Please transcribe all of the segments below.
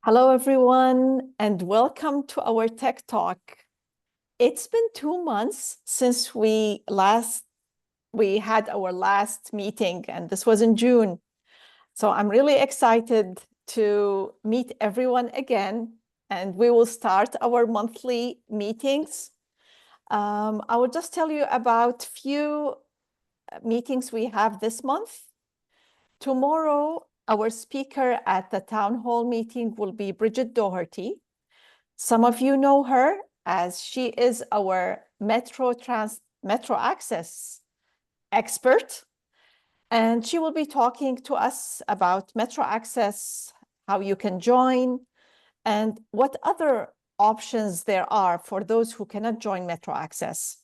Hello, everyone, and welcome to our Tech Talk. It's been 2 months since we had our last meeting, and this was in June. So I'm really excited to meet everyone again, and we will start our monthly meetings. I will just tell you about few meetings we have this month. Tomorrow, our speaker at the town hall meeting will be Bridget Doherty. Some of you know her as she is our Metro Access expert, and she will be talking to us about Metro Access, how you can join, and what other options there are for those who cannot join Metro Access.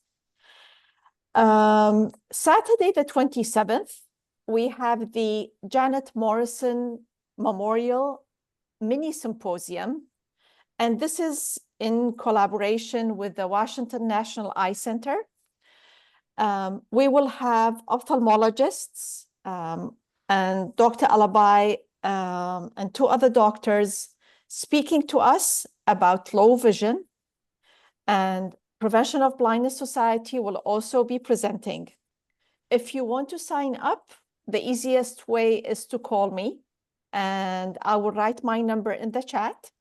Saturday, the 27th, we have the Janet Morrison Memorial Mini Symposium, and this is in collaboration with the Washington National Eye Center. We will have ophthalmologists and Dr. Alabai and two other doctors speaking to us about low vision, and Prevention of Blindness Society will also be presenting. If you want to sign up, the easiest way is to call me, and I will write my number in the chat,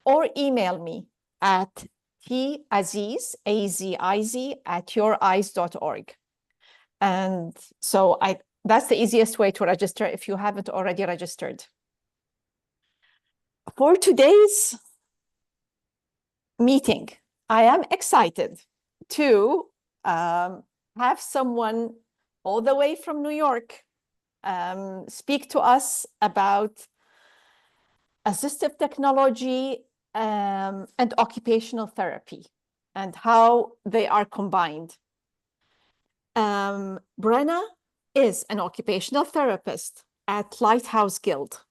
or email me at taziz, A-Z-I-Z, @youreyes.org. And so that's the easiest way to register if you haven't already registered. For today's meeting, I am excited to have someone all the way from New York speak to us about assistive technology and occupational therapy and how they are combined. Brenna is an occupational therapist at Lighthouse Guild.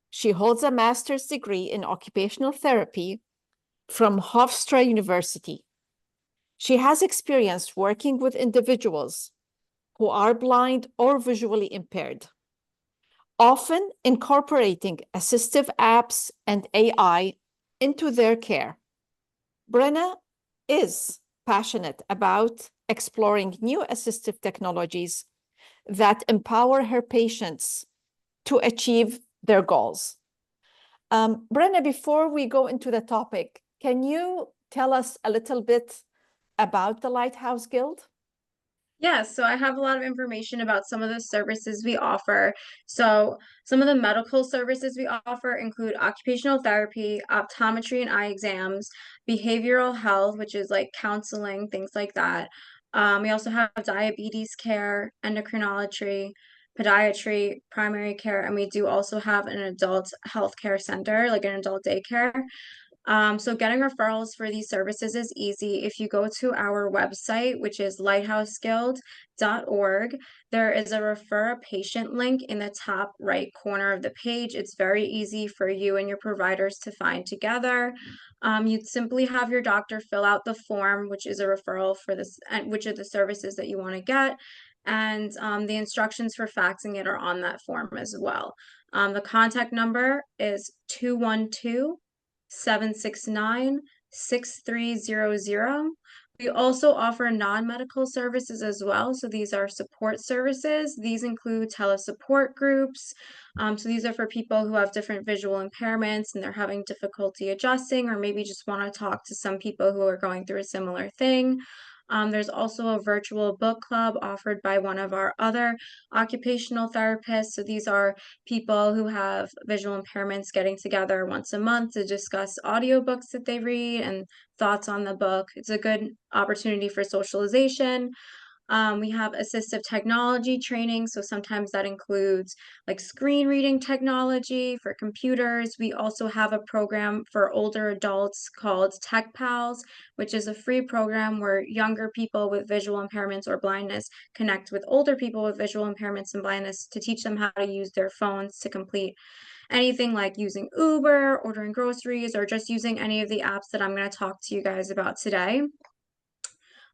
She holds a master's degree in occupational therapy from Hofstra University. She has experience working with individuals who are blind or visually impaired, often incorporating assistive apps and AI into their care. Brenna is passionate about exploring new assistive technologies that empower her patients to achieve their goals. Brenna, before we go into the topic, can you tell us a little bit about the Lighthouse Guild? Yeah, so I have a lot of information about some of the services we offer. So some of the medical services we offer include occupational therapy, optometry and eye exams, behavioral health, which is like counseling, things like that. We also have diabetes care, endocrinology, podiatry, primary care, and we do also have an adult healthcare center, like an adult daycare. So getting referrals for these services is easy. If you go to our website, which is lighthouseguild.org, there is a refer a patient link in the top right corner of the page. It's very easy for you and your providers to find together. You'd simply have your doctor fill out the form, which is a referral for this, and which are the services that you want to get. And the instructions for faxing it are on that form as well. The contact number is 212-769-6300. We also offer non-medical services as well. So these are support services. These include telesupport groups. So these are for people who have different visual impairments and they're having difficulty adjusting, or maybe just want to talk to some people who are going through a similar thing. There's also a virtual book club offered by one of our other occupational therapists. So these are people who have visual impairments getting together once a month to discuss audiobooks that they read and thoughts on the book. It's a good opportunity for socialization. We have assistive technology training. So sometimes that includes like screen reading technology for computers. We also have a program for older adults called Tech Pals, which is a free program where younger people with visual impairments or blindness connect with older people with visual impairments and blindness to teach them how to use their phones to complete anything like using Uber, ordering groceries, or just using any of the apps that I'm going to talk to you guys about today.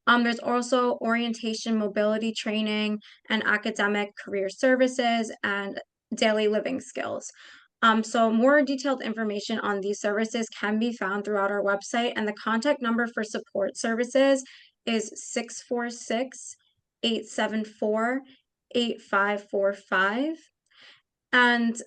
There's also orientation, mobility training, and academic career services and daily living skills. So more detailed information on these services can be found throughout our website, and the contact number for support services is 646-874-8545. And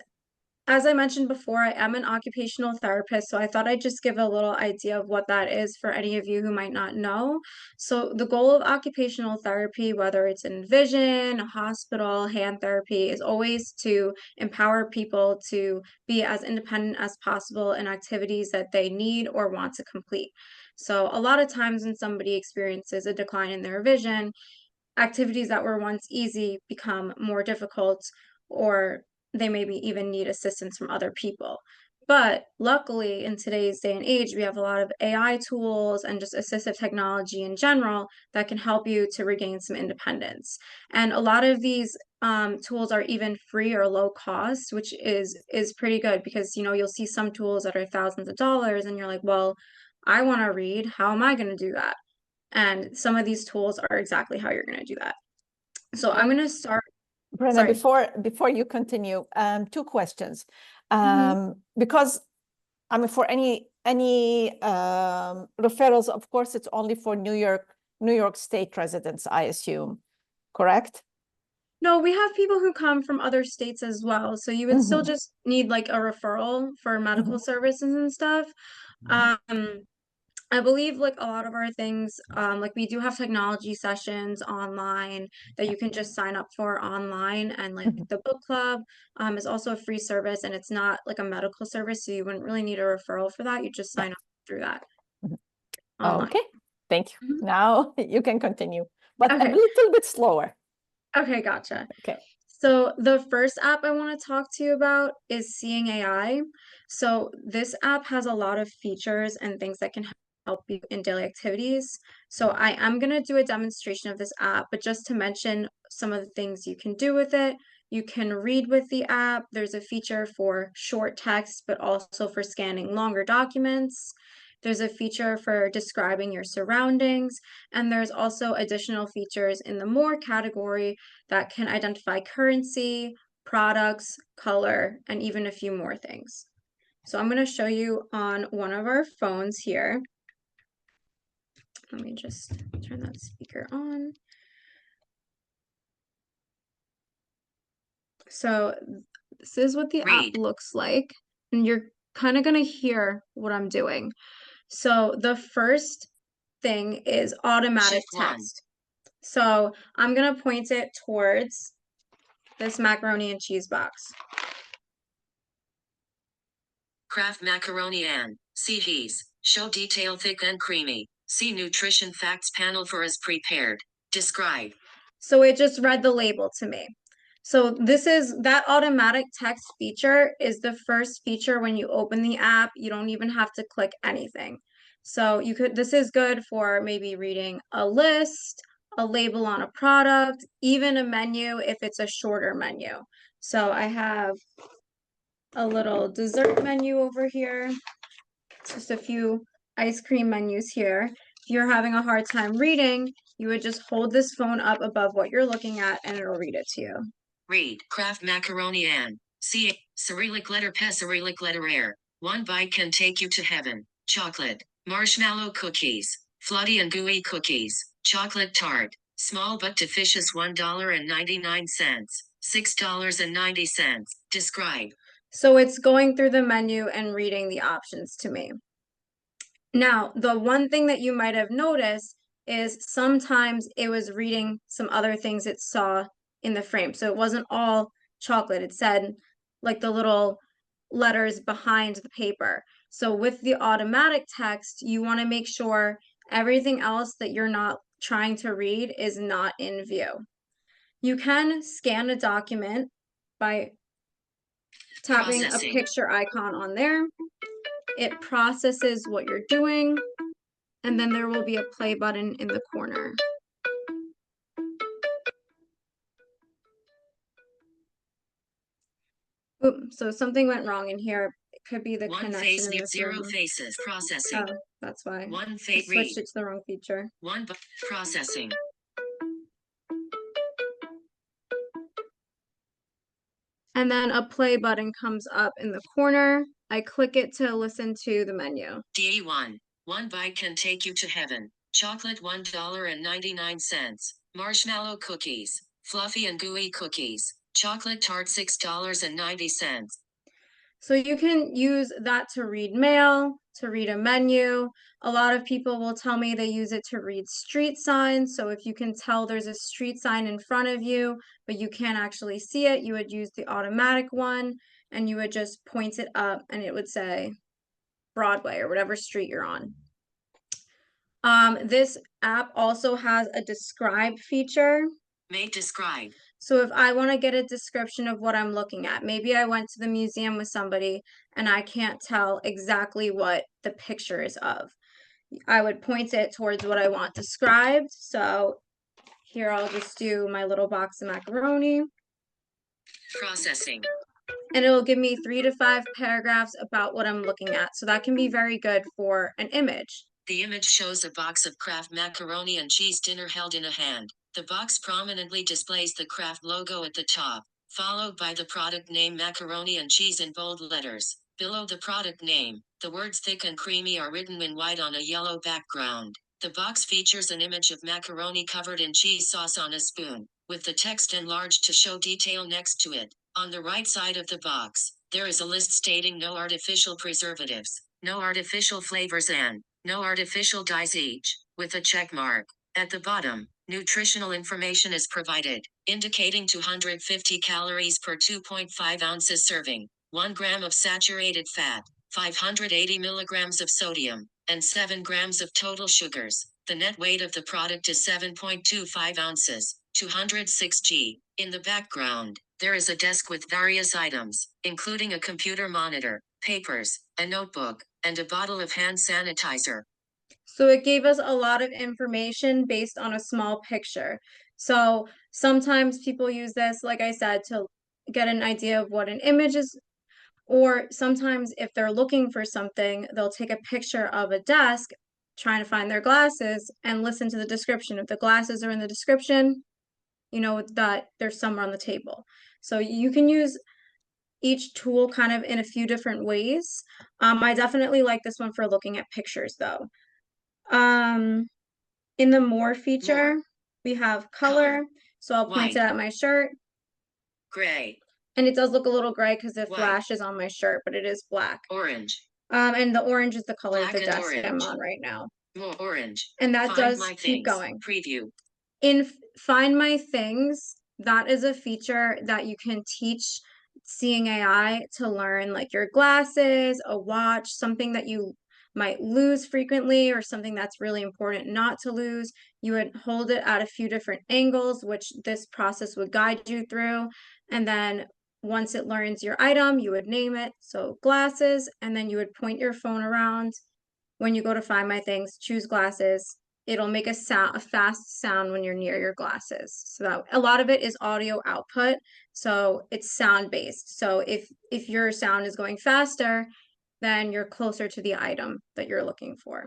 as I mentioned before, I am an occupational therapist, so I thought I'd just give a little idea of what that is for any of you who might not know. So the goal of occupational therapy, whether it's in vision, hospital, hand therapy, is always to empower people to be as independent as possible in activities that they need or want to complete. So a lot of times when somebody experiences a decline in their vision, activities that were once easy become more difficult, or they maybe even need assistance from other people. But luckily, in today's day and age, we have a lot of AI tools and just assistive technology in general that can help you to regain some independence. And a lot of these tools are even free or low cost, which is pretty good, because you'll see some tools that are thousands of dollars, and you're like, well, I want to read. How am I going to do that? And some of these tools are exactly how you're going to do that. So I'm going to start. Brenna, Sorry. before you continue, two questions. Mhm. Because I mean, for any referrals, of course, it's only for New York State residents, I assume, correct? No, we have people who come from other states as well. So you would still just need like a referral for medical services and stuff. I believe like a lot of our things, like we do have technology sessions online that you can just sign up for online, and like the book club is also a free service, and it's not like a medical service, so you wouldn't really need a referral for that. You just Yeah. sign up through that online. Okay, thank you. Mhm. Now you can continue, but a Okay. little bit slower. Okay, gotcha. Okay. So the first app I want to talk to you about is Seeing AI. So this app has a lot of features and things that can help you in daily activities. So I am going to do a demonstration of this app, but just to mention some of the things you can do with it. You can read with the app. There's a feature for short text, but also for scanning longer documents. There's a feature for describing your surroundings, and there's also additional features in the more category that can identify currency, products, color, and even a few more things. So I'm going to show you on one of our phones here. Let me just turn that speaker on. So this is what the app looks like, and you're kind of going to hear what I'm doing. So the first thing is automatic text. So I'm going to point it towards this macaroni and cheese box. Kraft macaroni and CDs. Show detail thick and creamy. See nutrition facts panel for as prepared. Describe. So it just read the label to me. So this is that automatic text feature is the first feature when you open the app. You don't even have to click anything. So this is good for maybe reading a list, a label on a product, even a menu if it's a shorter menu. So I have a little dessert menu over here, just a few ice cream menus here. If you're having a hard time reading, you would just hold this phone up above what you're looking at and it'll read it to you. Read Kraft macaroni and C Cyrillic letter P Cyrillic letter air. One bite can take you to heaven. Chocolate, marshmallow cookies, fluffy and gooey cookies, chocolate tart, small but delicious $1.99, $6.90. Describe. So it's going through the menu and reading the options to me. Now, the one thing that you might have noticed is sometimes it was reading some other things it saw in the frame. So it wasn't all chocolate. It said like the little letters behind the paper. So with the automatic text, you want to make sure everything else that you're not trying to read is not in view. You can scan a document by tapping a picture icon on there. It processes what you're doing, and then there will be a play button in the corner. Oops, so something went wrong in here. It could be the One connection face in this zero room. faces processing. Oh, that's why. One I face switched it to the wrong feature. One processing. And then a play button comes up in the corner. I click it to listen to the menu. DE1. One bite can take you to heaven. Chocolate $1.99. Marshmallow cookies. Fluffy and gooey cookies. Chocolate tart $6.90. So you can use that to read mail, to read a menu. A lot of people will tell me they use it to read street signs. So if you can tell there's a street sign in front of you, but you can't actually see it, you would use the automatic one and you would just point it up and it would say Broadway or whatever street you're on. This app also has a describe feature. May describe. So if I want to get a description of what I'm looking at, maybe I went to the museum with somebody and I can't tell exactly what the picture is of. I would point it towards what I want described. So here I'll just do my little box of macaroni. Processing. And it'll give me 3 to 5 paragraphs about what I'm looking at. So that can be very good for an image. The image shows a box of Kraft macaroni and cheese dinner held in a hand. The box prominently displays the Kraft logo at the top, followed by the product name macaroni and cheese in bold letters. Below the product name, the words thick and creamy are written in white on a yellow background. The box features an image of macaroni covered in cheese sauce on a spoon, with the text enlarged to show detail next to it. On the right side of the box, there is a list stating no artificial preservatives, no artificial flavors and no artificial dyes each, with a check mark. At the bottom, nutritional information is provided, indicating 250 calories per 2.5 ounces serving, 1 gram of saturated fat, 580 milligrams of sodium, and 7 grams of total sugars. The net weight of the product is 7.25 ounces, 206 g. In the background, there is a desk with various items, including a computer monitor, papers, a notebook, and a bottle of hand sanitizer. So it gave us a lot of information based on a small picture. So sometimes people use this, like I said, to get an idea of what an image is, or sometimes if they're looking for something, they'll take a picture of a desk trying to find their glasses and listen to the description. If the glasses are in the description, you know that they're somewhere on the table. So you can use each tool kind of in a few different ways. I definitely like this one for looking at pictures though. In the more feature, we have color. So I'll point White. it at my shirt. Gray. And it does look a little gray because it White. flashes on my shirt, but it is black. Orange. And the orange is the color of Black the and desk I'm orange. on right now. More orange. And that Find does my keep things. going. Preview. In Find My Things, that is a feature that you can teach seeing AI to learn, like your glasses, a watch, something that you might lose frequently or something that's really important not to lose. You would hold it at a few different angles, which this process would guide you through. And then once it learns your item, you would name it. So glasses, and then you would point your phone around. When you go to Find My Things, choose glasses. It'll make a fast sound when you're near your glasses. So that a lot of it is audio output. So it's sound based. So if your sound is going faster, then you're closer to the item that you're looking for.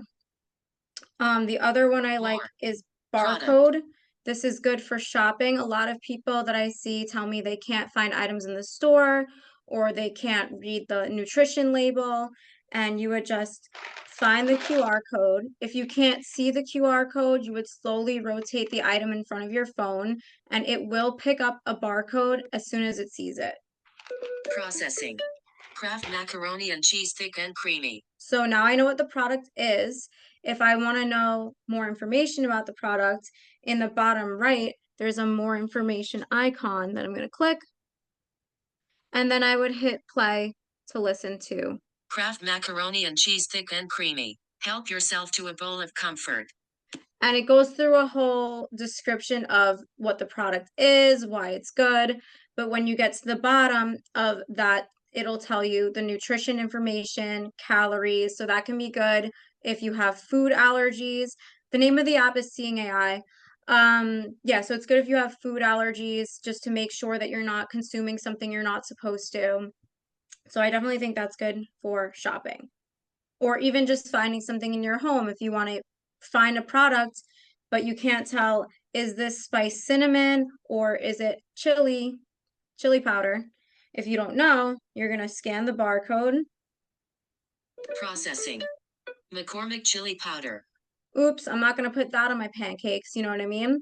The other one I like is barcode. This is good for shopping. A lot of people that I see tell me they can't find items in the store or they can't read the nutrition label, and you would just find the QR code. If you can't see the QR code, you would slowly rotate the item in front of your phone and it will pick up a barcode as soon as it sees it. Processing. Kraft macaroni and cheese thick and creamy. So now I know what the product is. If I want to know more information about the product, in the bottom right, there's a more information icon that I'm going to click. And then I would hit play to listen to. Kraft macaroni and cheese thick and creamy. Help yourself to a bowl of comfort. And it goes through a whole description of what the product is, why it's good. But when you get to the bottom of that, it'll tell you the nutrition information, calories. So that can be good if you have food allergies. The name of the app is Seeing AI. Yeah, so it's good if you have food allergies, just to make sure that you're not consuming something you're not supposed to. So I definitely think that's good for shopping. Or even just finding something in your home if you want to find a product, but you can't tell, is this spice cinnamon or is it chili powder? If you don't know, you're going to scan the barcode. Processing. McCormick chili powder. Oops, I'm not going to put that on my pancakes, you know what I mean?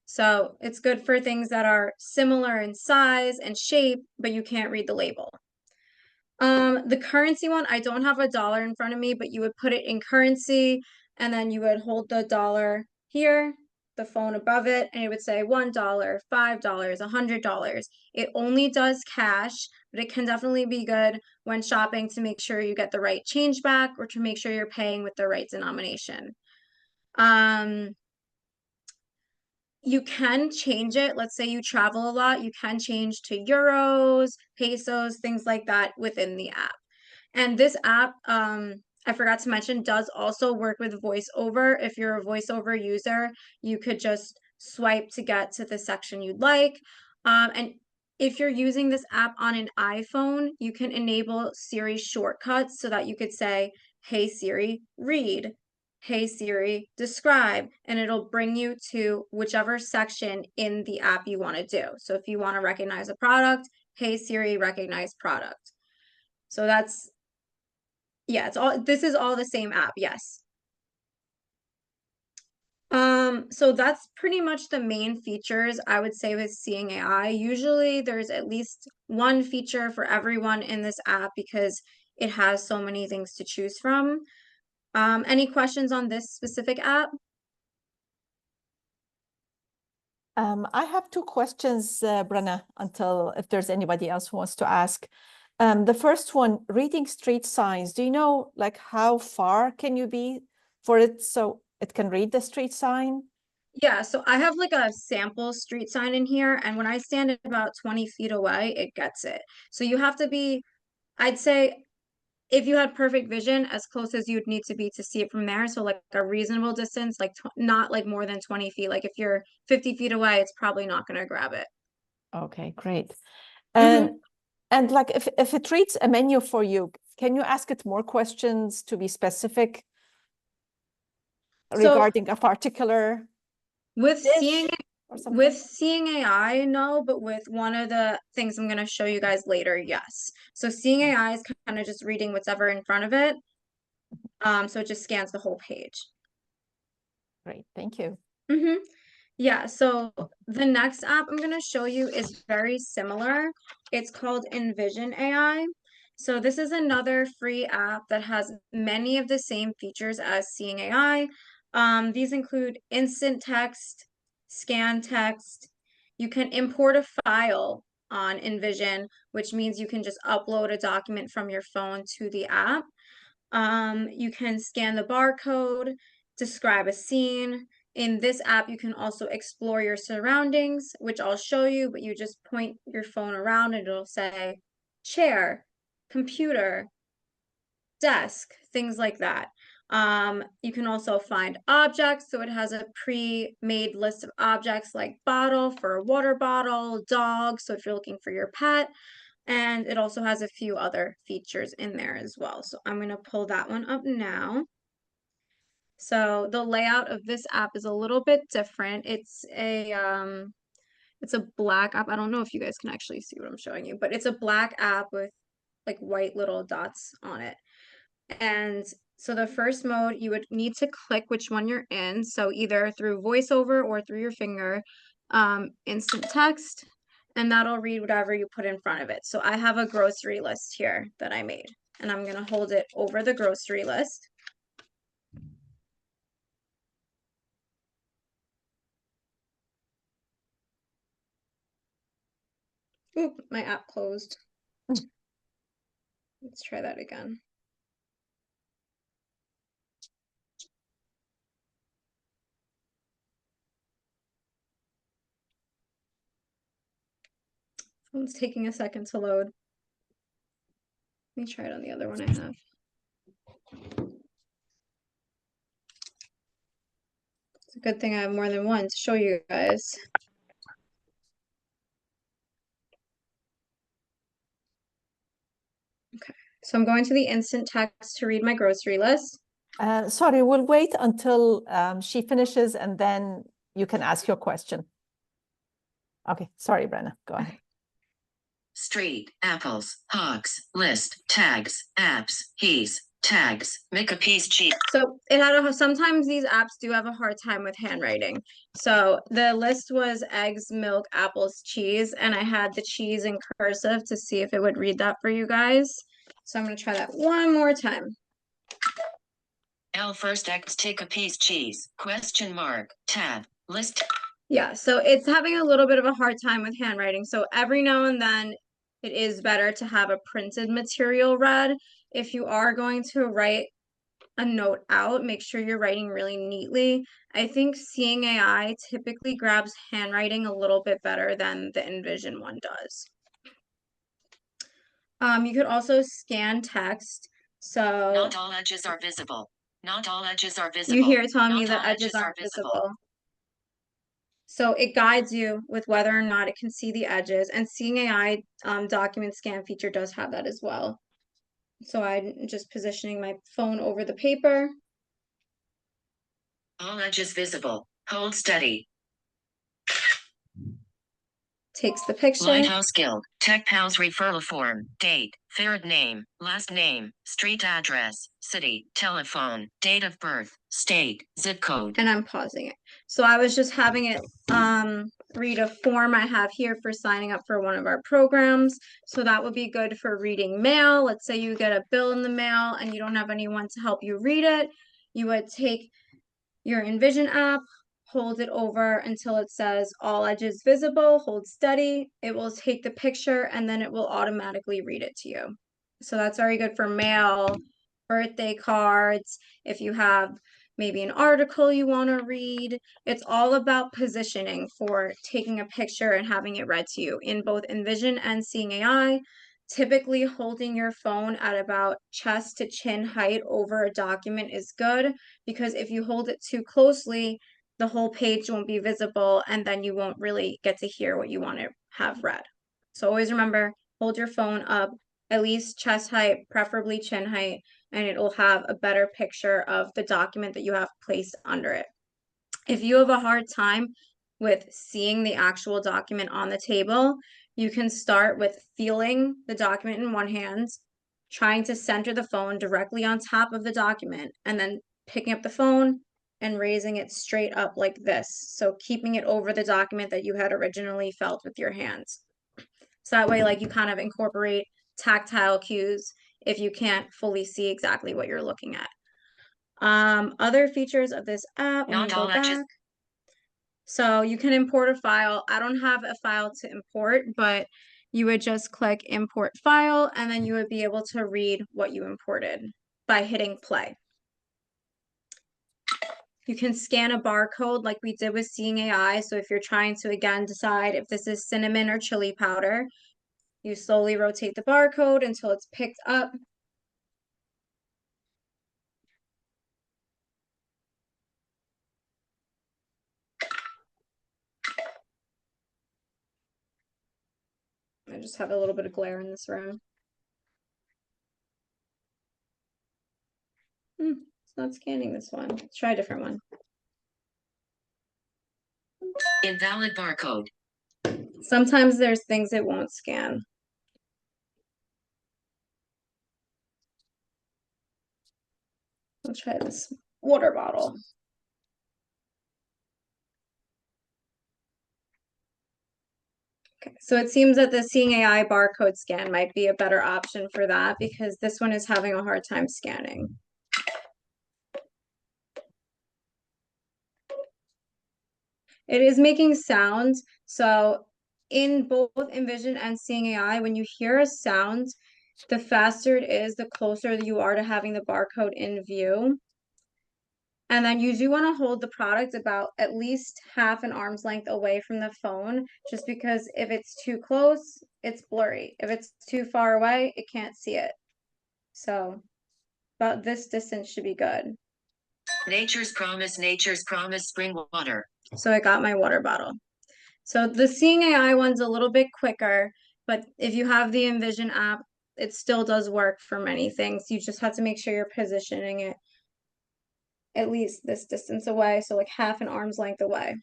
So it's good for things that are similar in size and shape, but you can't read the label. The currency one, I don't have a dollar in front of me, but you would put it in currency and then you would hold the dollar here, the phone above it, and it would say $1, $5, $100. It only does cash, but it can definitely be good when shopping to make sure you get the right change back or to make sure you're paying with the right denomination. You can change it. Let's say you travel a lot, you can change to euros, pesos, things like that within the app. And this app, I forgot to mention, does also work with VoiceOver. If you're a VoiceOver user, you could just swipe to get to the section you'd like. And if you're using this app on an iPhone, you can enable Siri shortcuts so that you could say, "Hey Siri, read. Hey Siri, describe," and it'll bring you to whichever section in the app you want to do. So if you want to recognize a product, "Hey Siri, recognize product." So that's, yeah, this is all the same app, yes. So that's pretty much the main features I would say with Seeing AI. Usually there's at least one feature for everyone in this app because it has so many things to choose from. Any questions on this specific app? I have two questions, Brenna, until if there's anybody else who wants to ask. The first one, reading street signs. Do you know like how far can you be for it so it can read the street sign? Yeah, so I have like a sample street sign in here, and when I stand about 20 feet away, it gets it. So you have to be, I'd say, if you had perfect vision, as close as you'd need to be to see it from there. So like a reasonable distance, like not like more than 20 feet. Like if you're 50 feet away, it's probably not going to grab it. Okay, great. And like if it reads a menu for you, can you ask it more questions to be specific So regarding a particular with dish seeing or something? with Seeing AI, no, but with one of the things I'm going to show you guys later, yes. So Seeing AI is kind of just reading whatever in front of it. So it just scans the whole page. Great, thank you. Yeah, so the next app I'm going to show you is very similar. It's called Envision AI. So this is another free app that has many of the same features as Seeing AI. These include instant text, scan text. You can import a file on Envision, which means you can just upload a document from your phone to the app. You can scan the barcode, describe a scene. In this app, you can also explore your surroundings, which I'll show you, but you just point your phone around and it'll say chair, computer, desk, things like that. You can also find objects. So it has a pre-made list of objects like bottle for a water bottle, dog, so if you're looking for your pet, and it also has a few other features in there as well. So I'm going to pull that one up now. So the layout of this app is a little bit different. It's a black app. I don't know if you guys can actually see what I'm showing you, but it's a black app with like white little dots on it. And so the first mode, you would need to click which one you're in. So either through VoiceOver or through your finger, instant text, and that'll read whatever you put in front of it. So I have a grocery list here that I made, and I'm going to hold it over the grocery list. Oop, my app closed. Let's try that again. Phone's taking a second to load. Let me try it on the other one I have. It's a good thing I have more than one to show you guys. Okay, so I'm going to the instant text to read my grocery list. Sorry, we'll wait until she finishes and then you can ask your question. Okay, sorry, Brenna, go ahead. street, apples, hogs, list, tags, apps, he's, tags, make a piece cheese. So it had sometimes these apps do have a hard time with handwriting. So the list was eggs, milk, apples, cheese, and I had the cheese in cursive to see if it would read that for you guys. So I'm gonna try that one more time. L first X take a piece cheese, question mark, tab, list. Yeah, so it's having a little bit of a hard time with handwriting. So every now and then it is better to have a printed material read. If you are going to write a note out, make sure you're writing really neatly. I think Seeing AI typically grabs handwriting a little bit better than the Envision one does. You could also scan text. So not all edges are visible. Not all edges are visible. You hear it telling me Not the all edges aren't visible. So it guides you with whether or not it can see the edges, and Seeing AI document scan feature does have that as well. So I'm just positioning my phone over the paper. All edges visible. Hold steady. Takes the picture. Lighthouse Guild, Tech Pals referral form, date, third name, last name, street address, city, telephone, date of birth, state, zip code. And I'm pausing it. So I was just having it read a form I have here for signing up for one of our programs. So that would be good for reading mail. Let's say you get a bill in the mail and you don't have anyone to help you read it. You would take your Envision app, hold it over until it says all edges visible, hold steady. It will take the picture and then it will automatically read it to you. So that's very good for mail, birthday cards, if you have maybe an article you want to read. It's all about positioning for taking a picture and having it read to you in both Envision and Seeing AI. Typically, holding your phone at about chest to chin height over a document is good, because if you hold it too closely, the whole page won't be visible and then you won't really get to hear what you want to have read. So always remember, hold your phone up at least chest height, preferably chin height, and it will have a better picture of the document that you have placed under it. If you have a hard time with seeing the actual document on the table, you can start with feeling the document in one hand, trying to center the phone directly on top of the document, and then picking up the phone and raising it straight up like this. So keeping it over the document that you had originally felt with your hands. So that way, like, you kind of incorporate tactile cues if you can't fully see exactly what you're looking at. Other features of this app, let me go back. So you can import a file. I don't have a file to import, but you would just click import file and then you would be able to read what you imported by hitting play. You can scan a barcode like we did with Seeing AI. So if you're trying to, again, decide if this is cinnamon or chili powder, you slowly rotate the barcode until it's picked up. I just have a little bit of glare in this room. It's not scanning this one. Let's try a different one. Invalid barcode. Sometimes there's things it won't scan. I'll try this water bottle. Okay, so it seems that the Seeing AI barcode scan might be a better option for that because this one is having a hard time scanning. It is making sounds. So in both Envision and Seeing AI, when you hear a sound, the faster it is, the closer you are to having the barcode in view. And then you do want to hold the product about at least half an arm's length away from the phone, just because if it's too close, it's blurry. If it's too far away, it can't see it. So about this distance should be good. Nature's promise, spring water. So I got my water bottle. So the Seeing AI one's a little bit quicker, but if you have the Envision app, it still does work for many things. You just have to make sure you're positioning it at least this distance away, so like half an arm's length away.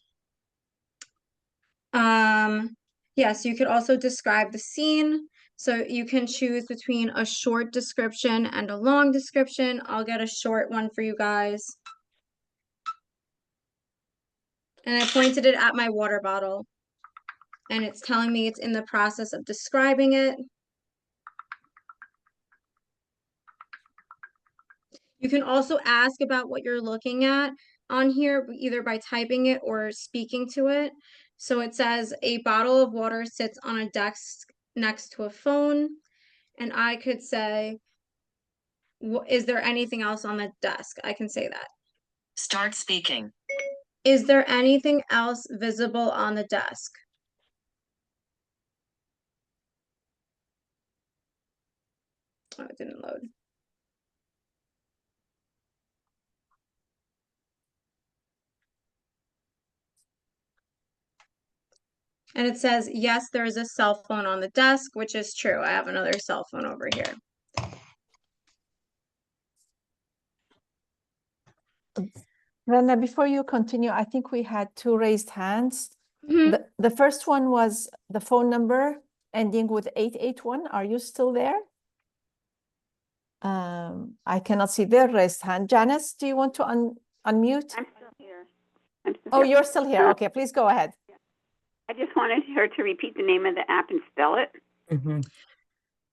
Yes, you could also describe the scene. So you can choose between a short description and a long description. I'll get a short one for you guys. And I pointed it at my water bottle. And it's telling me it's in the process of describing it. You can also ask about what you're looking at on here, either by typing it or speaking to it. So it says a bottle of water sits on a desk next to a phone. And I could say, is there anything else on the desk? I can say that. Start speaking. Is there anything else visible on the desk? Oh, it didn't load. And it says, yes, there is a cell phone on the desk, which is true. I have another cell phone over here. Brenna, before you continue, I think we had two raised hands. Mhm. The first one was the phone number ending with 881. Are you still there? I cannot see their raised hand. Janice, do you want to unmute? I'm still here. I'm still Oh, here. you're still here. Okay, please go ahead. I just wanted her to repeat the name of the app and spell it.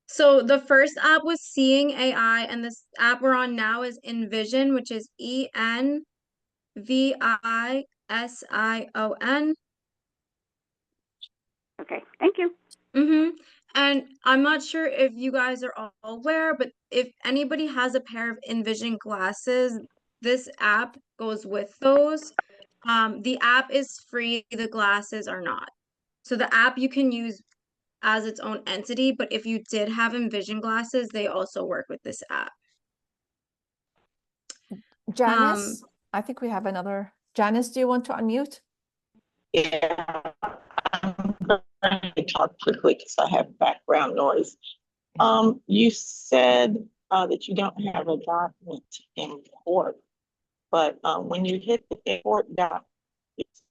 So the first app was Seeing AI, and this app we're on now is Envision, which is ENVISION. Okay, thank you. And I'm not sure if you guys are all aware, but if anybody has a pair of Envision glasses, this app goes with those. The app is free, the glasses are not. So the app you can use as its own entity, but if you did have Envision glasses, they also work with this app. Janice, I think we have another. Janice, do you want to unmute? Yeah, I'm going to talk quickly because I have background noise. You said that you don't have a document to import, but when you hit the import doc, it's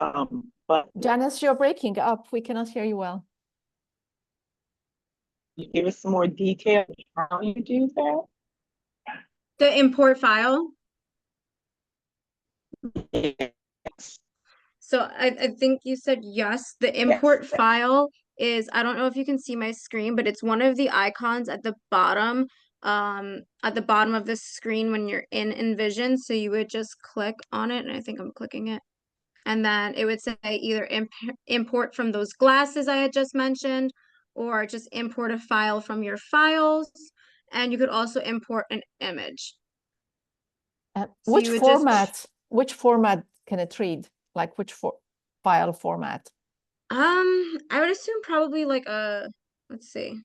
but Janice, you're breaking up. We cannot hear you well. you give us some more detail on how you do that. The import file. Yes. So I think you said yes. The import file is, I don't know if you can see my screen, but it's one of the icons at the bottom of the screen when you're in Envision. So you would just click on it, and I think I'm clicking it. And then it would say either import from those glasses I had just mentioned, or just import a file from your files. And you could also import an image. So Which you would just format? Which format can it read? Like which file format? I would assume probably like a, let's see.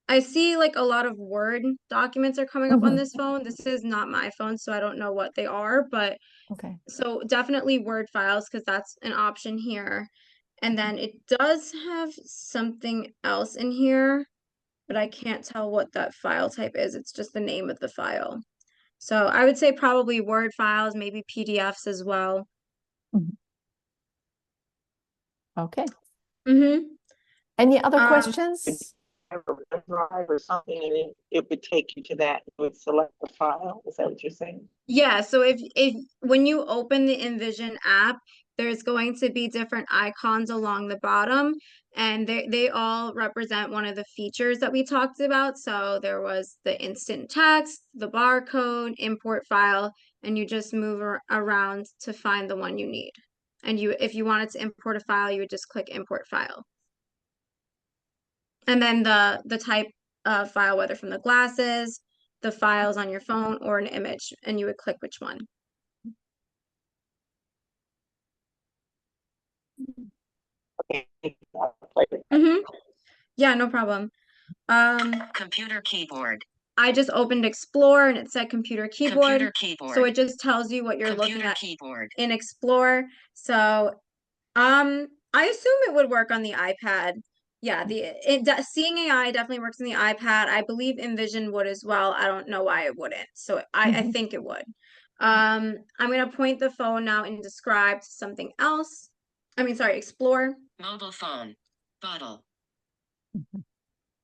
I see like a lot of Word documents are coming up on this phone. This is not my phone, so I don't know what they are, but Okay. so definitely Word files because that's an option here. And then it does have something else in here, but I can't tell what that file type is. It's just the name of the file. So I would say probably Word files, maybe PDFs as well. Okay. Mm-hmm. Any other questions? A drive or something, and it would take you to that. It would select the file. Is that what you're saying? Yeah, so if when you open the Envision app, there's going to be different icons along the bottom, and they all represent one of the features that we talked about. So there was the instant text, the barcode, import file, and you just move around to find the one you need. And if you wanted to import a file, you would just click import file. And then the type of file, whether from the glasses, the files on your phone, or an image, and you would click which one. Okay. Yeah, no problem. Computer keyboard. I just opened Explore and it said computer keyboard. Computer keyboard. So it just tells you what you're Computer looking at keyboard. in Explore. So I assume it would work on the iPad. Yeah, Seeing AI definitely works on the iPad. I believe Envision would as well. I don't know why it wouldn't. So I think it would. I'm gonna point the phone now and describe something else. I mean, sorry, Explore. Mobile phone. Bottle.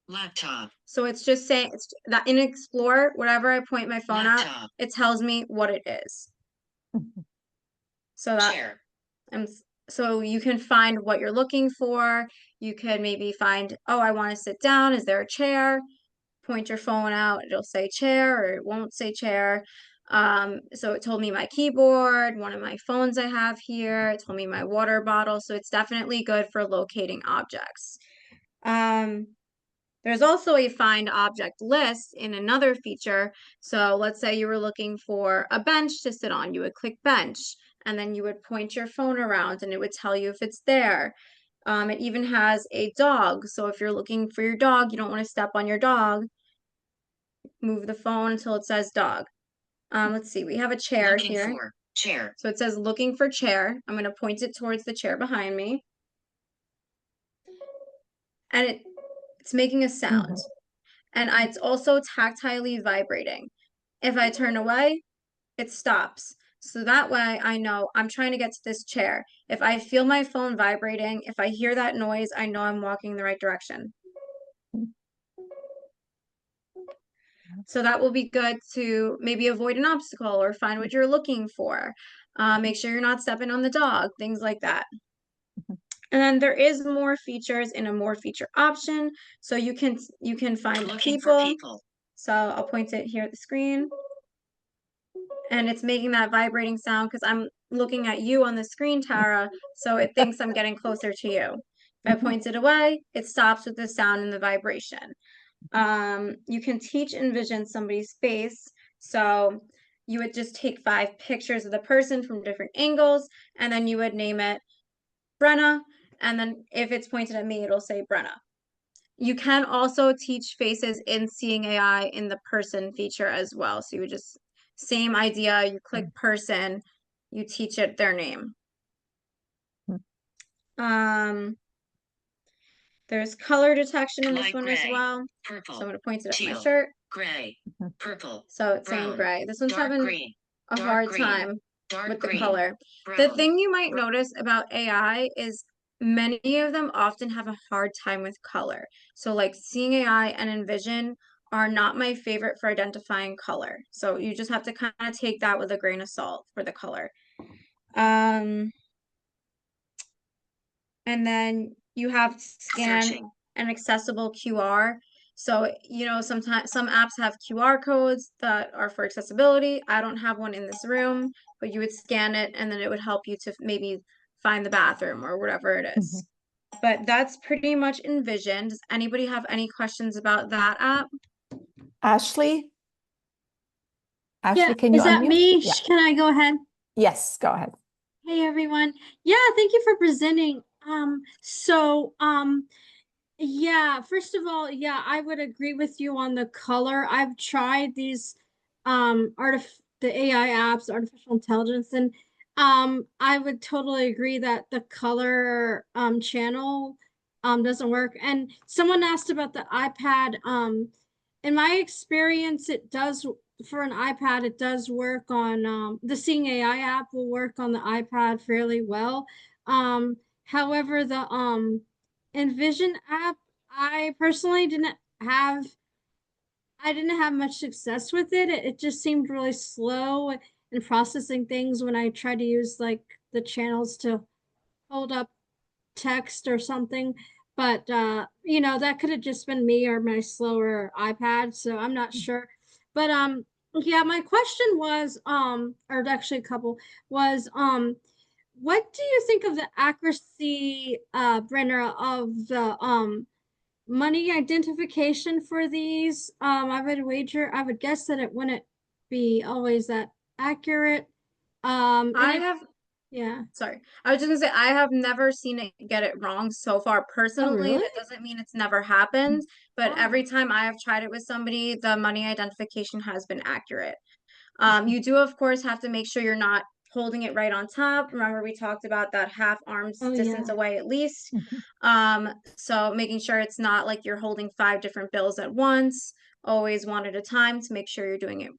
Laptop. So it's just saying it's that in Explore, whatever I point my phone at, Laptop. it tells me what it is. So that Chair. so you can find what you're looking for. You could maybe find, oh, I want to sit down. Is there a chair? Point your phone out, it'll say chair or it won't say chair. So it told me my keyboard, one of my phones I have here, it told me my water bottle. So it's definitely good for locating objects. There's also a find object list in another feature. So let's say you were looking for a bench to sit on, you would click bench and then you would point your phone around and it would tell you if it's there. It even has a dog. So if you're looking for your dog, you don't want to step on your dog, move the phone until it says dog. Let's see, we have a chair Looking here. for chair. So it says looking for chair. I'm going to point it towards the chair behind me. And it's making a sound. And it's also tactilely vibrating. If I turn away, it stops. So that way I know I'm trying to get to this chair. If I feel my phone vibrating, if I hear that noise, I know I'm walking in the right direction. So that will be good to maybe avoid an obstacle or find what you're looking for. Make sure you're not stepping on the dog, things like that. And then there is more features in a more feature option. So you can find Looking for people. So I'll point it here at the screen. And it's making that vibrating sound because I'm looking at you on the screen, Tara. So it thinks I'm getting closer to you. If I point it away, it stops with the sound and the vibration. You can teach envision somebody's face. So you would just take 5 pictures of the person from different angles, and then you would name it Brenna. And then if it's pointed at me, it'll say Brenna. You can also teach faces in Seeing AI in the person feature as well. So you would just, same idea, you click person, you teach it their name. There's color detection in this Light one as gray, well. Purple. So I'm going to point it at my Teal. shirt. Gray. Purple. So it's saying Brown. gray. This one's Dark having green. a Dark hard green. time Dark with the green. color. Brown. The thing you might notice about AI is many of them often have a hard time with color. So like Seeing AI and Envision are not my favorite for identifying color. So you just have to kind of take that with a grain of salt for the color. And then you have scan Searching. an accessible QR. So, you know, sometimes some apps have QR codes that are for accessibility. I don't have one in this room, but you would scan it and then it would help you to maybe find the bathroom or whatever it is. But that's pretty much Envision. Does anybody have any questions about that app? Ashley? Yeah, Ashley, can you is that unmute? me? Yeah. Can I go ahead? Yes, go ahead. Hey everyone. Yeah, thank you for presenting. Yeah, first of all, yeah, I would agree with you on the color. I've tried these the AI apps, artificial intelligence, and I would totally agree that the color channel doesn't work. And someone asked about the iPad. In my experience, it does for an iPad, it does work on the Seeing AI app will work on the iPad fairly well. However, the Envision app, I personally didn't have much success with it. It just seemed really slow in processing things when I tried to use like the channels to hold up text or something. But you know, that could have just been me or my slower iPad, so I'm not sure. But yeah, my question was or actually a couple was what do you think of the accuracy, Brenner, of the money identification for these? I would guess that it wouldn't be always that accurate. Yeah. Sorry, I was just gonna say I have never seen it get it wrong so far personally. really? That doesn't mean it's never happened, but Oh. every time I have tried it with somebody, the money identification has been accurate. You do of course have to make sure you're not holding it right on top. Remember we talked about that half arm's distance yeah. away at least. So making sure it's not like you're holding 5 different bills at once, always one at a time to make sure you're doing it.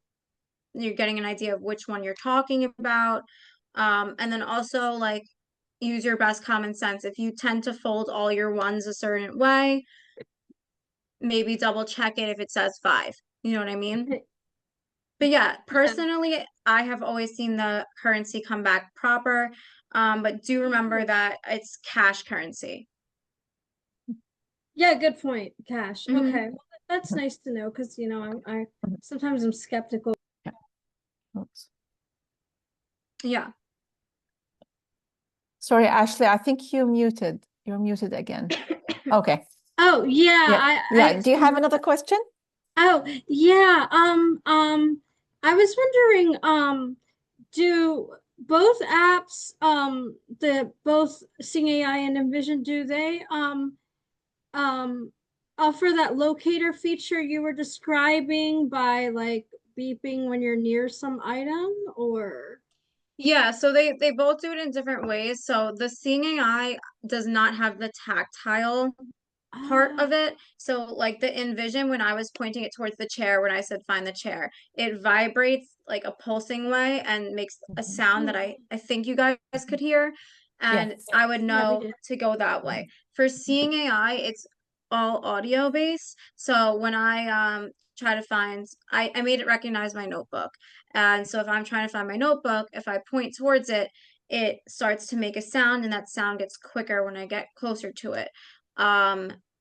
You're getting an idea of which one you're talking about. And then also like use your best common sense. If you tend to fold all your ones a certain way, maybe double check it if it says 5. You know what I mean? Okay. But yeah, personally, I have always seen the currency come back proper. But do remember that it's cash currency. Yeah, good point. Cash. Mhm. Okay. Well, that's nice to know because you know I sometimes I'm skeptical. Oops. Yeah. Sorry, Ashley, I think you're muted. You're muted again. Okay. Oh yeah, Yeah. I Do you have another question? Oh yeah. I was wondering, do both apps, the both Sing AI and Envision, do they um offer that locator feature you were describing by like beeping when you're near some item or Yeah, so they both do it in different ways. So the Seeing AI does not have the tactile part of it. So like the Envision, when I was pointing it towards the chair, when I said find the chair, it vibrates like a pulsing way and makes a sound that I think you guys could hear. And Yes. I would Yeah, we know did. to go that way. For Seeing AI, it's all audio based. So when I try to find, I made it recognize my notebook. And so if I'm trying to find my notebook, if I point towards it, it starts to make a sound and that sound gets quicker when I get closer to it.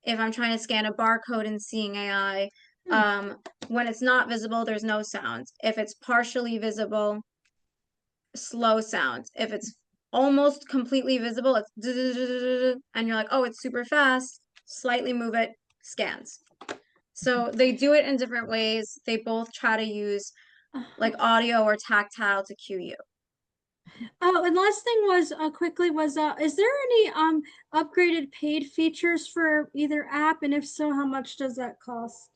If I'm trying to scan a barcode in Seeing AI, when it's not visible, there's no sounds. If it's partially visible, slow sounds. If it's almost completely visible, it's and you're like, oh, it's super fast. Slightly move it, scans. So they do it in different ways. They both try to use like audio or tactile to cue you. Oh, and last thing was quickly was is there any upgraded paid features for either app, and if so, how much does that cost?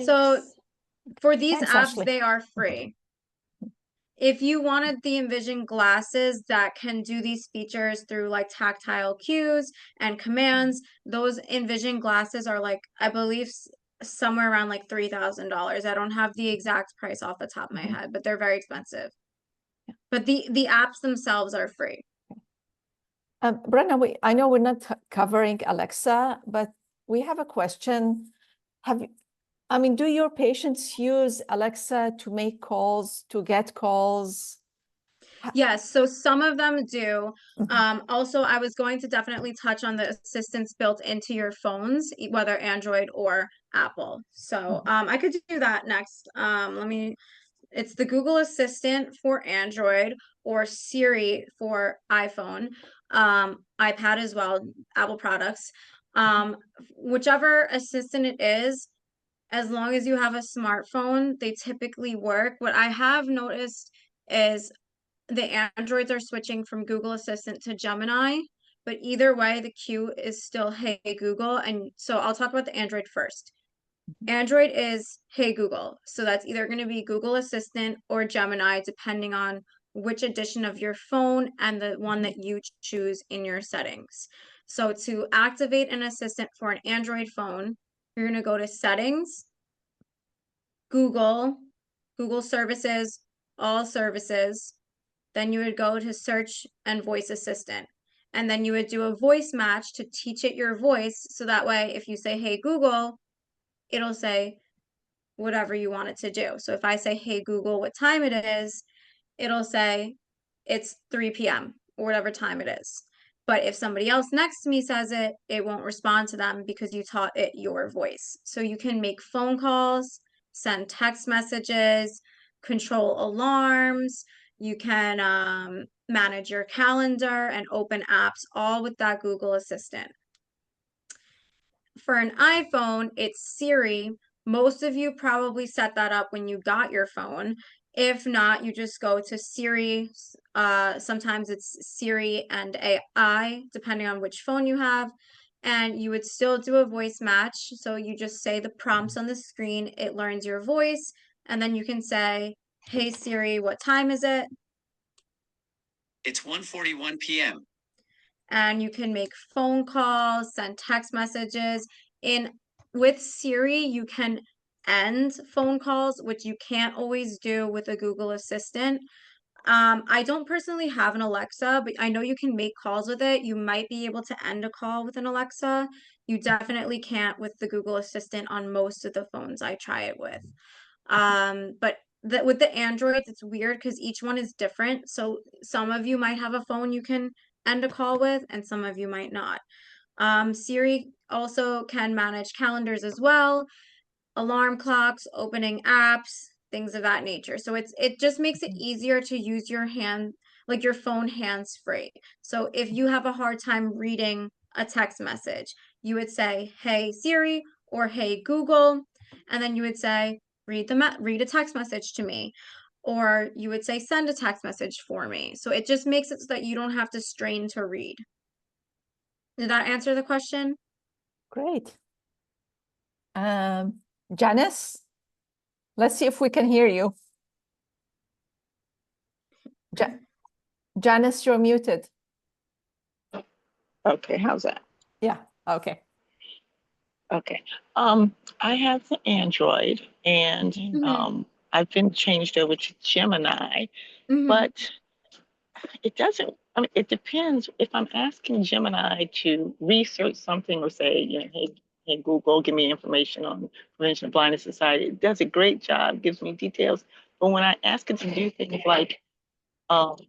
So Thanks. for these Thanks, apps, Ashley. they are free. If you wanted the Envision glasses that can do these features through like tactile cues and commands, those Envision glasses are like, I believe somewhere around like $3,000. I don't have the exact price off the top of my head, but they're very expensive. But the apps themselves are free. Brenna, I know we're not covering Alexa, but we have a question. Do your patients use Alexa to make calls, to get calls? Yes, so some of them do. Also, I was going to definitely touch on the assistants built into your phones, whether Android or Apple. So I could do that next. It's the Google Assistant for Android or Siri for iPhone, iPad as well, Apple products. Whichever assistant it is, as long as you have a smartphone, they typically work. What I have noticed is the Androids are switching from Google Assistant to Gemini, but either way, the cue is still Hey Google. And so I'll talk about the Android first. Android is Hey Google. So that's either going to be Google Assistant or Gemini, depending on which edition of your phone and the one that you choose in your settings. So to activate an assistant for an Android phone, you're going to go to Settings, Google, Google Services, All Services. Then you would go to Search and Voice Assistant. And then you would do a voice match to teach it your voice. So that way, if you say, Hey Google, it'll say whatever you want it to do. So if I say, Hey Google, what time it is, it'll say it's 3 p.m. or whatever time it is. But if somebody else next to me says it, it won't respond to them because you taught it your voice. So you can make phone calls, send text messages, control alarms. You can manage your calendar and open apps all with that Google Assistant. For an iPhone, it's Siri. Most of you probably set that up when you got your phone. If not, you just go to Siri. Sometimes it's Siri and AI, depending on which phone you have. And you would still do a voice match. So you just say the prompts on the screen, it learns your voice, and then you can say, Hey Siri, what time is it? It's 1:41 p.m. And you can make phone calls, send text messages. With Siri, you can end phone calls, which you can't always do with a Google Assistant. I don't personally have an Alexa, but I know you can make calls with it. You might be able to end a call with an Alexa. You definitely can't with the Google Assistant on most of the phones I try it with. But with the Androids, it's weird because each one is different. So some of you might have a phone you can end a call with, and some of you might not. Siri also can manage calendars as well, alarm clocks, opening apps, things of that nature. So it just makes it easier to use your hand, like your phone hands free. So if you have a hard time reading a text message, you would say, "Hey Siri," or "Hey Google," and then you would say, read a text message to me." Or you would say, "Send a text message for me." So it just makes it so that you don't have to strain to read. Did that answer the question? Great. Janice, let's see if we can hear you. Janice, you're muted. Okay, how's that? Yeah, okay. Okay. I have the Android and I've been changed over to Gemini, but it doesn't, I mean, it depends. If I'm asking Gemini to research something or say, you know, hey Google, give me information on Prevention of Blindness Society, it does a great job, gives me details. But when I ask it to do things like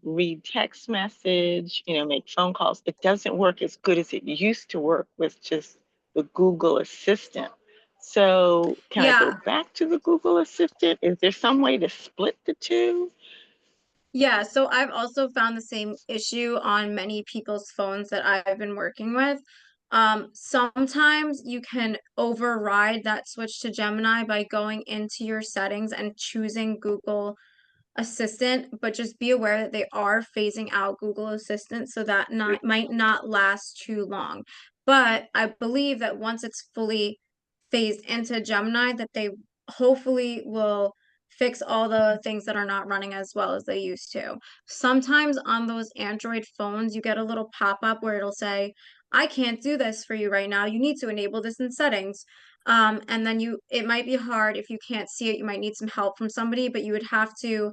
read text message, you know, make phone calls, it doesn't work as good as it used to work with just the Google Assistant. So can I go back to the Google Assistant? Is there some way to split the two? Yeah, so I've also found the same issue on many people's phones that I've been working with. Sometimes you can override that switch to Gemini by going into your settings and choosing Google Assistant, but just be aware that they are phasing out Google Assistant, so that might not last too long. But I believe that once it's fully phased into Gemini, that they hopefully will fix all the things that are not running as well as they used to. Sometimes on those Android phones, you get a little pop-up where it'll say, "I can't do this for you right now. You need to enable this in settings." And then it might be hard if you can't see it. You might need some help from somebody, but you would have to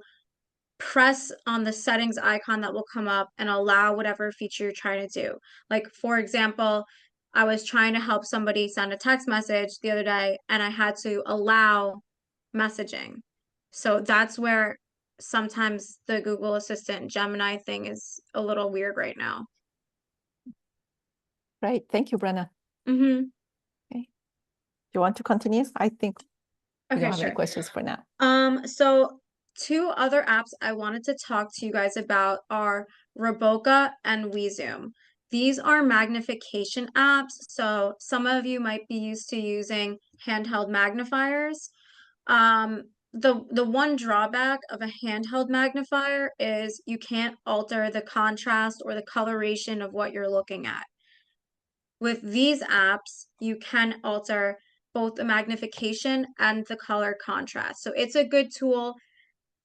press on the settings icon that will come up and allow whatever feature you're trying to do. Like, for example, I was trying to help somebody send a text message the other day and I had to allow messaging. So that's where sometimes the Google Assistant Gemini thing is a little weird right now. Great. Thank you, Brenna. Mm-hmm. Okay. Do you want to continue? I think we Okay, don't have any sure. questions for now. So two other apps I wanted to talk to you guys about are Roboca and WeZoom. These are magnification apps, so some of you might be used to using handheld magnifiers. The one drawback of a handheld magnifier is you can't alter the contrast or the coloration of what you're looking at. With these apps, you can alter both the magnification and the color contrast. So it's a good tool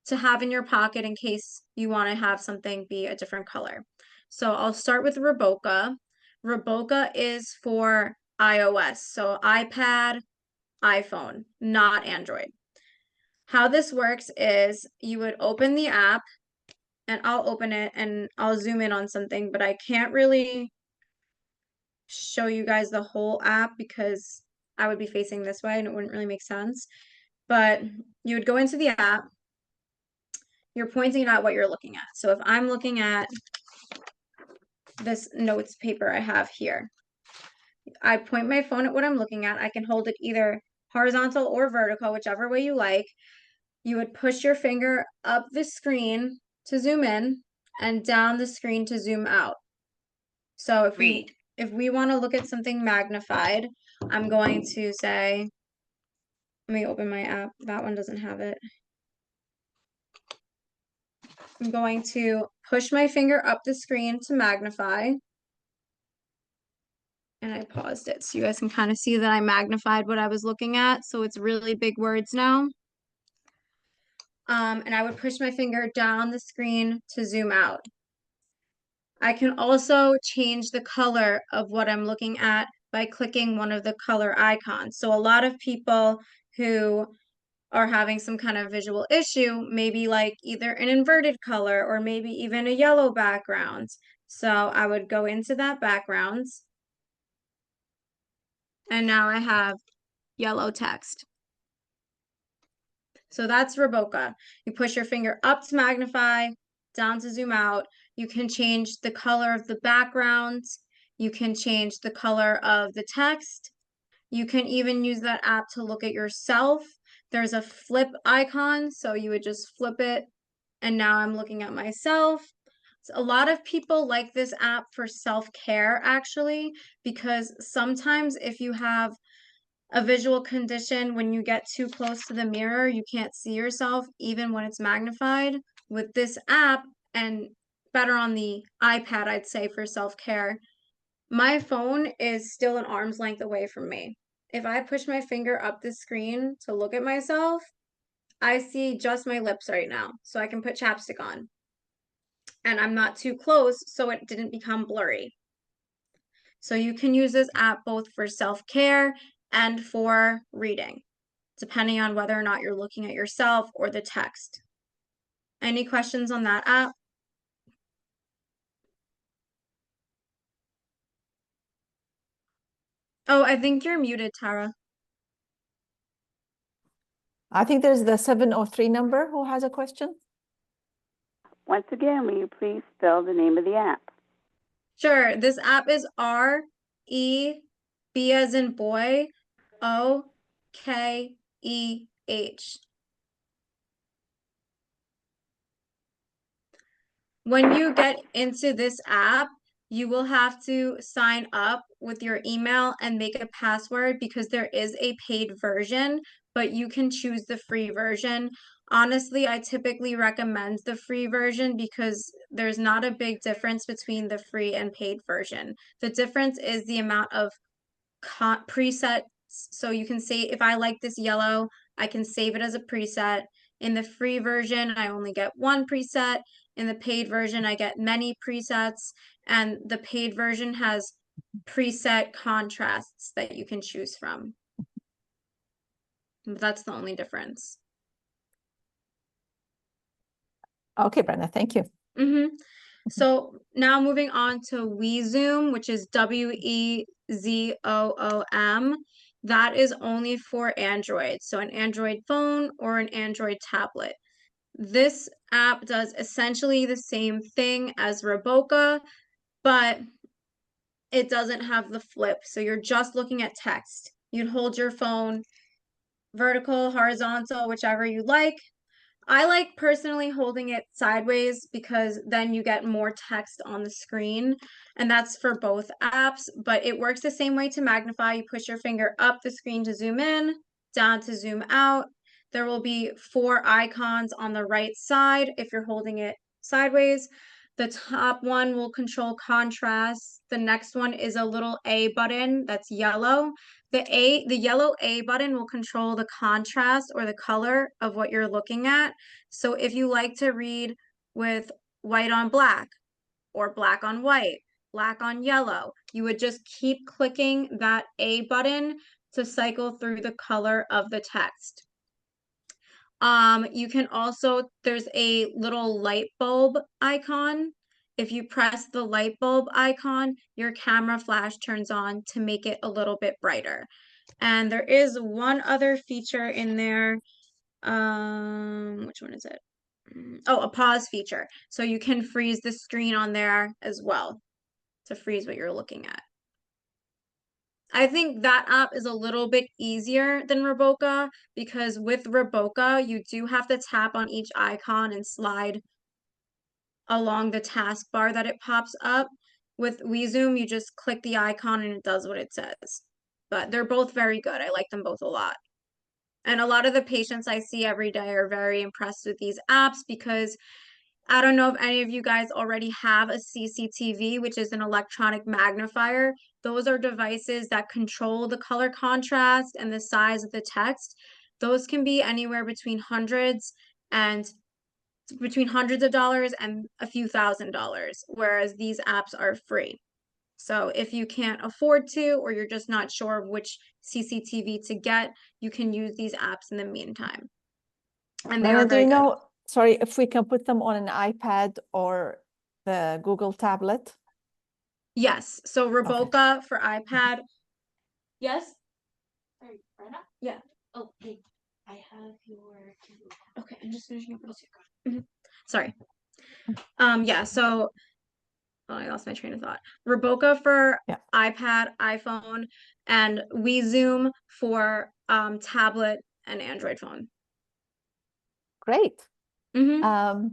to have in your pocket in case you want to have something be a different color. So I'll start with Roboca. Roboca is for iOS, so iPad, iPhone, not Android. How this works is you would open the app, and I'll open it and I'll zoom in on something, but I can't really show you guys the whole app because I would be facing this way and it wouldn't really make sense. But you would go into the app, you're pointing out what you're looking at. So if I'm looking at this notes paper I have here, I point my phone at what I'm looking at. I can hold it either horizontal or vertical, whichever way you like. You would push your finger up the screen to zoom in and down the screen to zoom out. So if we want to look at something magnified, I'm going to say, let me open my app. That one doesn't have it. I'm going to push my finger up the screen to magnify. And I paused it so you guys can kind of see that I magnified what I was looking at. So it's really big words now. And I would push my finger down the screen to zoom out. I can also change the color of what I'm looking at by clicking one of the color icons. So a lot of people who are having some kind of visual issue, maybe like either an inverted color or maybe even a yellow background. So I would go into that background. And now I have yellow text. So that's Roboca. You push your finger up to magnify, down to zoom out. You can change the color of the background. You can change the color of the text. You can even use that app to look at yourself. There's a flip icon, so you would just flip it, and now I'm looking at myself. So a lot of people like this app for self-care, actually, because sometimes if you have a visual condition, when you get too close to the mirror, you can't see yourself even when it's magnified. With this app, and better on the iPad, I'd say, for self-care, my phone is still an arm's length away from me. If I push my finger up the screen to look at myself, I see just my lips right now, so I can put chapstick on. And I'm not too close, so it didn't become blurry. So you can use this app both for self-care and for reading, depending on whether or not you're looking at yourself or the text. Any questions on that app? Oh, I think you're muted, Tara. I think there's the 703 number who has a question. Once again, will you please spell the name of the app? Sure. This app is R-E-B as in boy, O-K-E-H. When you get into this app, you will have to sign up with your email and make a password because there is a paid version, but you can choose the free version. Honestly, I typically recommend the free version because there's not a big difference between the free and paid version. The difference is the amount of presets. So you can say, if I like this yellow, I can save it as a preset. In the free version, I only get one preset. In the paid version, I get many presets, and the paid version has preset contrasts that you can choose from. That's the only difference. Okay, Brenna, thank you. So now moving on to WeZoom, which is WeZoom. That is only for Android, so an Android phone or an Android tablet. This app does essentially the same thing as Roboca, but it doesn't have the flip. So you're just looking at text. You'd hold your phone vertical, horizontal, whichever you like. I like personally holding it sideways because then you get more text on the screen, and that's for both apps, but it works the same way to magnify. You push your finger up the screen to zoom in, down to zoom out. There will be 4 icons on the right side if you're holding it sideways. The top one will control contrast. The next one is a little A button that's yellow. The yellow A button will control the contrast or the color of what you're looking at. So if you like to read with white on black or black on white, black on yellow, you would just keep clicking that A button to cycle through the color of the text. You can also, there's a little light bulb icon. If you press the light bulb icon, your camera flash turns on to make it a little bit brighter. And there is one other feature in there. Which one is it? Oh, a pause feature. So you can freeze the screen on there as well to freeze what you're looking at. I think that app is a little bit easier than Roboca because with Roboca, you do have to tap on each icon and slide along the taskbar that it pops up. With WeZoom, you just click the icon and it does what it says. But they're both very good. I like them both a lot. And a lot of the patients I see every day are very impressed with these apps because I don't know if any of you guys already have a CCTV, which is an electronic magnifier. Those are devices that control the color contrast and the size of the text. Those can be anywhere between hundreds of dollars and a few $1,000s, whereas these apps are free. So if you can't afford to, or you're just not sure which CCTV to get, you can use these apps in the meantime. and they are Brenna, do very you good. know, sorry, if we can put them on an iPad or the Google tablet? Yes, so Roboca for iPad. Yes? Sorry, Brenna? Yeah. Oh, hey, I have your. Okay, I'm just finishing up this. Sorry. Yeah, so I lost my train of thought. Roboca for Yeah. iPad, iPhone, and WeZoom for tablet and Android phone. Great. Mm-hmm.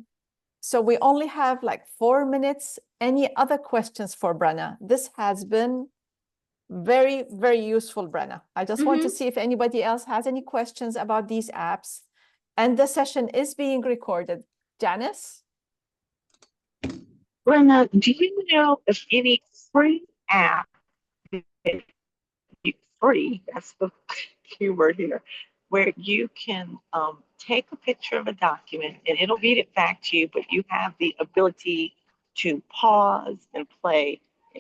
So we only have like 4 minutes. Any other questions for Brenna? This has been very, very useful, Brenna. I just want to see if anybody else has any questions about these apps. And the session is being recorded. Janice? Brenna, do you know if any free app, free, that's the keyword here, where you can take a picture of a document and it'll read it back to you, but you have the ability to pause and play.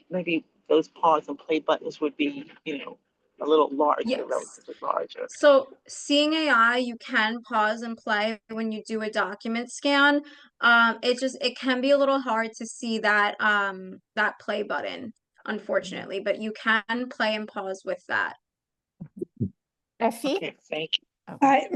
Maybe those pause and play buttons would be, a little larger, Yes. relatively larger. So Seeing AI, you can pause and play when you do a document scan. It can be a little hard to see that that play button, unfortunately, but you can play and pause with that. Effie? Okay, thank you. Hi,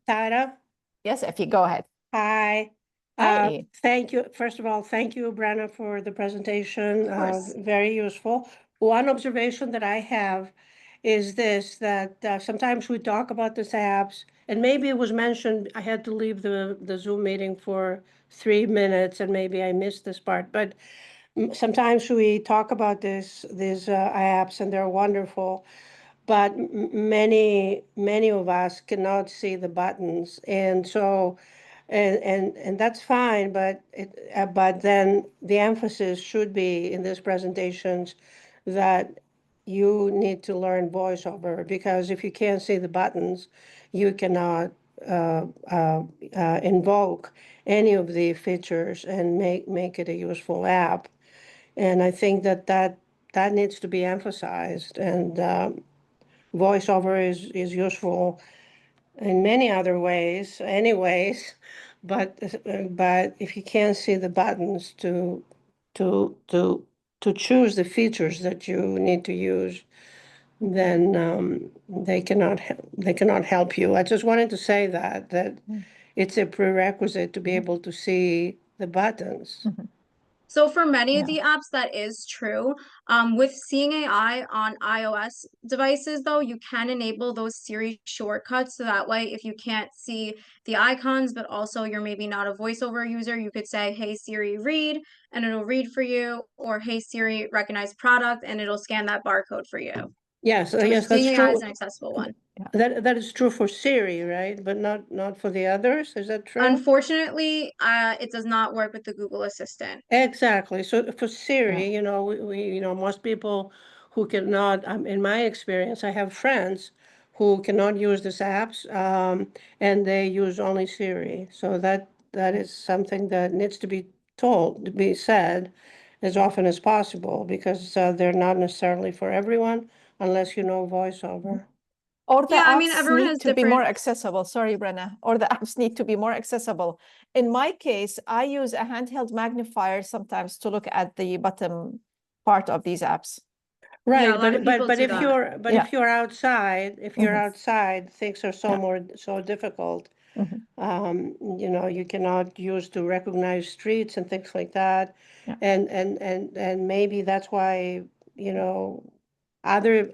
Tara. Yes, Effie, go ahead. Hi. Hi. Thank you. First of all, thank you, Brenna, for the presentation. Of course. Very useful. One observation that I have is this, that sometimes we talk about these apps, and maybe it was mentioned, I had to leave the Zoom meeting for 3 minutes, and maybe I missed this part, but sometimes we talk about these apps, and they're wonderful, but many of us cannot see the buttons, and so and that's fine, but but then the emphasis should be in these presentations that you need to learn voiceover, because if you can't see the buttons, you cannot invoke any of the features and make it a useful app. And I think that needs to be emphasized. And voiceover is useful in many other ways, anyways. But if you can't see the buttons to to choose the features that you need to use, then they cannot help you. I just wanted to say that it's a prerequisite to be able to see the buttons. So for many of Yeah. the apps, that is true. With Seeing AI on iOS devices, though, you can enable those Siri shortcuts. So that way, if you can't see the icons, but also you're maybe not a voiceover user, you could say, "Hey Siri, read," and it'll read for you, or "Hey Siri, recognize product," and it'll scan that barcode for you. Yes, So yes, that's Seeing AI true. is an accessible one. That is true for Siri, right? But not for the others. Is that true? Unfortunately, it does not work with the Google Assistant. Exactly. So for Siri, Yeah. we most people who cannot, in my experience, I have friends who cannot use these apps, and they use only Siri. So that is something that needs to be told, to be said as often as possible, because they're not necessarily for everyone unless you know voiceover. Or the Yeah, I mean, apps everyone need has to be more different. accessible. Sorry, Brenna. Or the apps need to be more accessible. In my case, I use a handheld magnifier sometimes to look at the bottom part of these apps. Yeah, a Right, lot of people but do if that. Yeah. you're outside, things are so Yeah. so difficult. Mhm. You cannot use to recognize streets and things like that. Yeah. And maybe that's why, other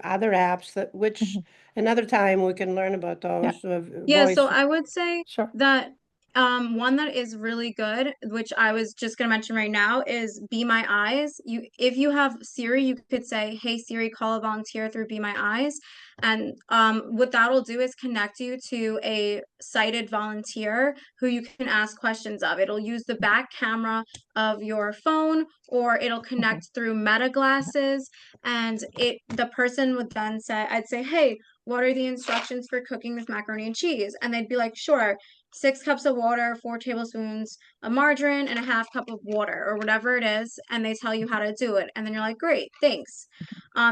apps that which Mhm. another time we can learn about Yeah. those Yeah, so voice. I would say Sure. that one that is really good, which I was just gonna mention right now, is Be My Eyes. If you have Siri, you could say, "Hey Siri, call a volunteer through Be My Eyes," and what that'll do is connect you to a sighted volunteer who you can ask questions of. It'll use the back camera of your phone, or it'll connect through Meta glasses, and the person would then say, I'd say, "Hey, what are the instructions for cooking this macaroni and cheese?" And they'd be like, "Sure, 6 cups of water, 4 tablespoons of margarine, and a half cup of water," or whatever it is. And they tell you how to do it. And then you're like, "Great, thanks."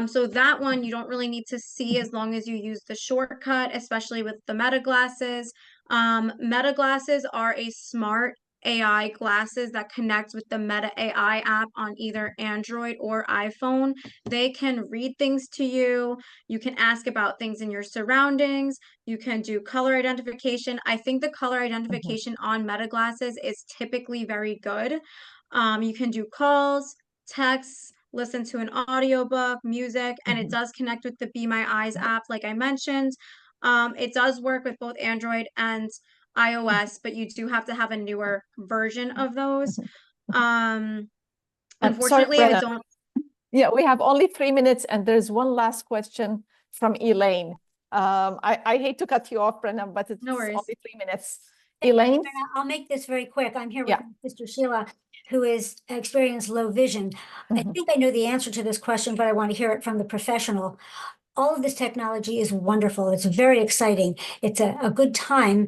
So that one you don't really need to see as long as you use the shortcut, especially with the Meta glasses. Meta glasses are a smart AI glasses that connect with the Meta AI app on either Android or iPhone. They can read things to you. You can ask about things in your surroundings. You can do color identification. I think the color identification on Meta glasses is typically very good. You can do calls, texts, listen to an audiobook, music, and it does connect with the Be My Eyes app, like I mentioned. It does work with both Android and iOS, but you do have to have a newer version of those. Sorry, Unfortunately, I Brenna. don't. Yeah, we have only 3 minutes, and there's one last question from Elaine. I hate to cut you off, Brenna, but it's No worries. only 3 minutes. Elaine? I'll make this very quick. I'm here Yeah. with Sister Sheila, who is experienced low vision. I think I know the answer to this question, but I want to hear it from the professional. All of this technology is wonderful. It's very exciting. It's a good time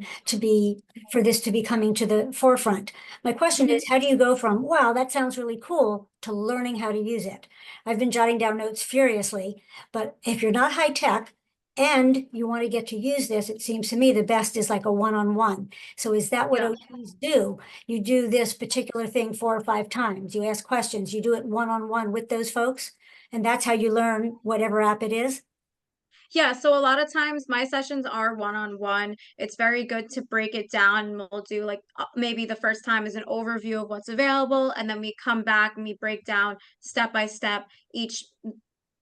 for this to be coming to the forefront. My question is, how do you go from, wow, that sounds really cool, to learning how to use it? I've been jotting down notes furiously, but if you're not high tech and you want to get to use this, it seems to me the best is like a one-on-one. So is that what Yeah. OTs do? You do this particular thing 4 or 5 times. You ask questions. You do it one-on-one with those folks. And that's how you learn whatever app it is. Yeah, so a lot of times my sessions are one-on-one. It's very good to break it down, and we'll do like maybe the first time is an overview of what's available, and then we come back and we break down step by step each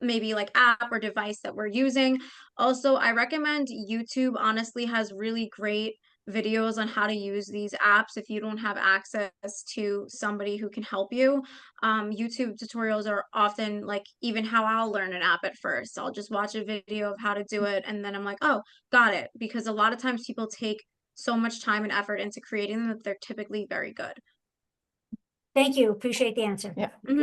maybe like app or device that we're using. Also, I recommend YouTube honestly has really great videos on how to use these apps if you don't have access to somebody who can help you. YouTube tutorials are often like even how I'll learn an app at first. I'll just watch a video of how to do it and then I'm like, oh, got it. Because a lot of times people take so much time and effort into creating them that they're typically very good. Thank you. Appreciate the answer. Yeah. And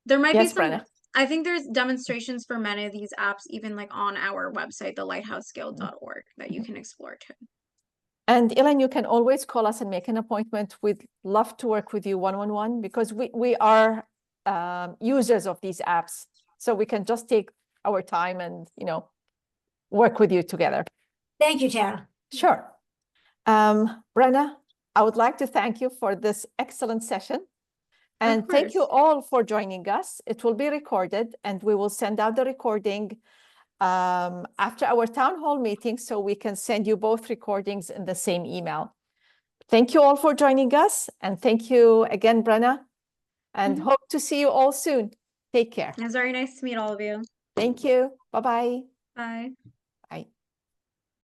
there might be Yes, some, Brenna. I think there's demonstrations for many of these apps, even like on our website, the lighthouseguild.org, that you can explore too. And Elaine, you can always call us and make an appointment. We'd love to work with you one-on-one because we are users of these apps. So we can just take our time and, work with you together. Thank you, Tara. Sure. Brenna, I would like to thank you for this excellent session. And thank you all for joining us. It will be recorded and we will send out the recording after our town hall meeting so we can send you both recordings in the same email. Thank you all for joining us. And thank you again, Brenna. And hope to see you all soon. Take care. It was very nice to meet all of you. Thank you. Bye-bye. Bye.